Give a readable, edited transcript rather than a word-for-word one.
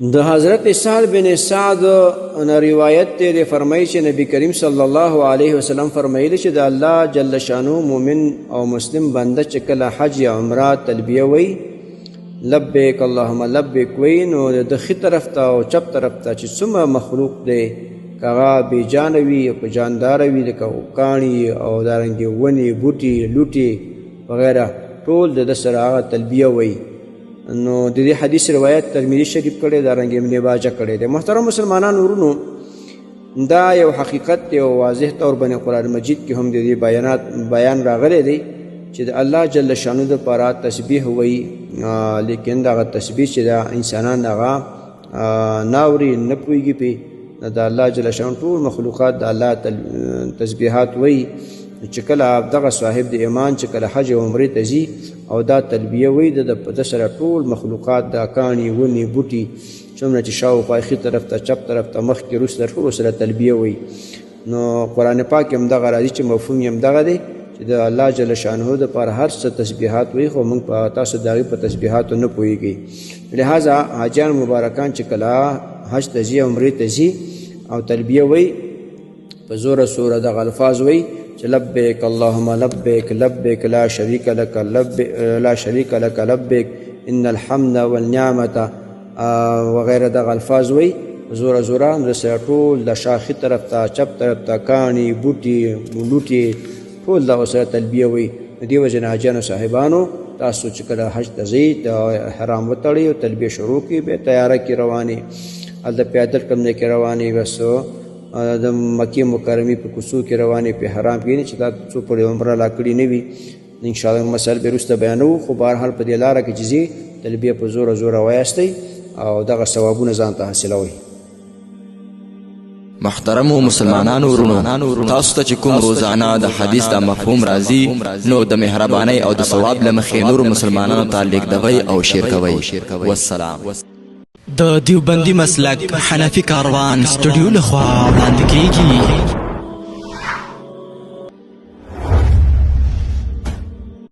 د حضرت سهل بن سعد نه روایت دی فرمایي چې نبی کریم صلی الله علیه وسلم فرمایلی چې د الله جل شانو مؤمن او مسلم بنده چې کله حج یا عمره تلبیه وی لبیک اللهم لبیک وی نو د خې طرف ته او چپ طرف ته چې څومره مخلوق دی کاغه بې جان وي په جاندار وي لکه کاڼي او دارنګې ونې بوټي لوټي وغیره ټول د سره هغه تلبیه وی نو د دې حدیث روایت ترمذی شریف کړي دارنګې ابن ماجه کړي دي. محترم مسلمانانو ورونو دا یو حقیقت دی او واضح طور باندې قرآن مجید کې هم د دې بیان راغلی دی چې د الله جل شانو د پاره تسبیح وی لیکن دا تسبیح چې دا انسانان هغه ناوري نه پوهیږي په د الله جل شانو ټول مخلوقات د الله تسبیحات وی چې کله دغه صاحب د ایمان چې کله حج او عمره ته ځي او دا تلبیه وی د سره ټول مخلوقات د کاڼي ونې بوټي څومره چې شاوخوا ښي طرف ته چپ طرف ته مخکې وروسته ټولو سره تلبیه وی. نو قرآن پاک هم دغه راځي چې مفهوم یې هم دغه دی چې د الله جل شانه دپاره هر څه تسبیحات وی خو موږ په تاسو د هغې په تسبیحاتو نه پوهېږئ. لہذا حاجیان مبارکان چې کله حج ته ځي عمرې ته ځي او تلبیه وی په زوره سوره دغه الفاظ وی چې لبیک اللهم لبیک لبیک لا شریک لک لبیک ان الحمد والنعمت وغیره دغه الفاظ وی زوره زوره د سره ټول د شاخي طرف ته چپ طرف ته کاڼي بوټي لوټي ټول دغه سره تلبیه وی. د دې وجې نه حاجیانو صاحبانو تاسو چې کله حج ته ځئ د احرام وتړئ او تلبیه شروع کړئ بیا تیاره کې روانې هلته پیدل کمره کې روانې بس د مکې مکرمې په کوڅو کې روانې په حرام کې نه چې دا څو پورې عمره لا کړي نه وي انشاءالله مسایل به وروسته بیانوو خو بهرحال په دې لاره کې چې ځئ تلبیه په زوره زوره وایاستئ او دغه ثوابونه ځان ته حاصلوئ. محترمو مسلمانانو ورونو تاسو ته چې کوم روزانه د حدیث د مفهوم راځي نو د مهربانۍ او د ثواب له مخې نور مسلمانانو ته لیږدوئ او شیر کوئ. والسلام. د دیوبندي مسلک حنفي کاروان سټوډیو لخوا وړاندې کیږي.